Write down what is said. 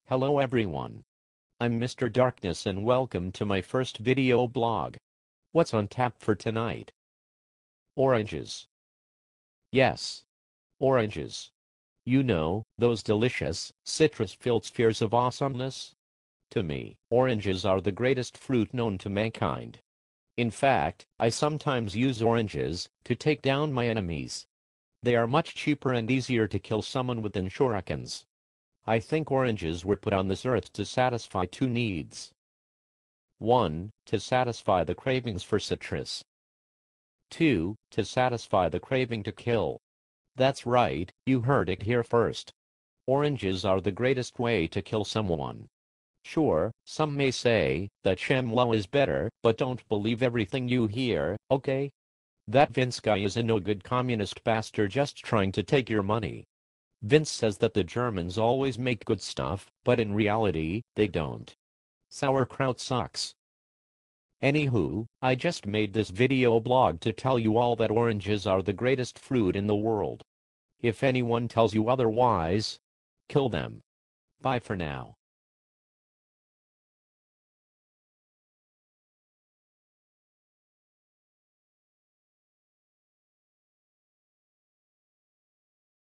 Hello everyone. I'm Mr. Darkness and welcome to my first video blog. What's on tap for tonight? Oranges. Yes. Oranges. You know, those delicious, citrus-filled spheres of awesomeness? To me, oranges are the greatest fruit known to mankind. In fact, I sometimes use oranges to take down my enemies. They are much cheaper and easier to kill someone with than shurikens. I think oranges were put on this earth to satisfy two needs. 1. To satisfy the cravings for citrus. 2. To satisfy the craving to kill. That's right, you heard it here first. Oranges are the greatest way to kill someone. Sure, some may say that ShamWow is better, but don't believe everything you hear, okay? That Vince guy is a no-good communist bastard just trying to take your money. Vince says that the Germans always make good stuff, but in reality, they don't. Sauerkraut sucks. Anywho, I just made this video blog to tell you all that oranges are the greatest fruit in the world. If anyone tells you otherwise, kill them. Bye for now.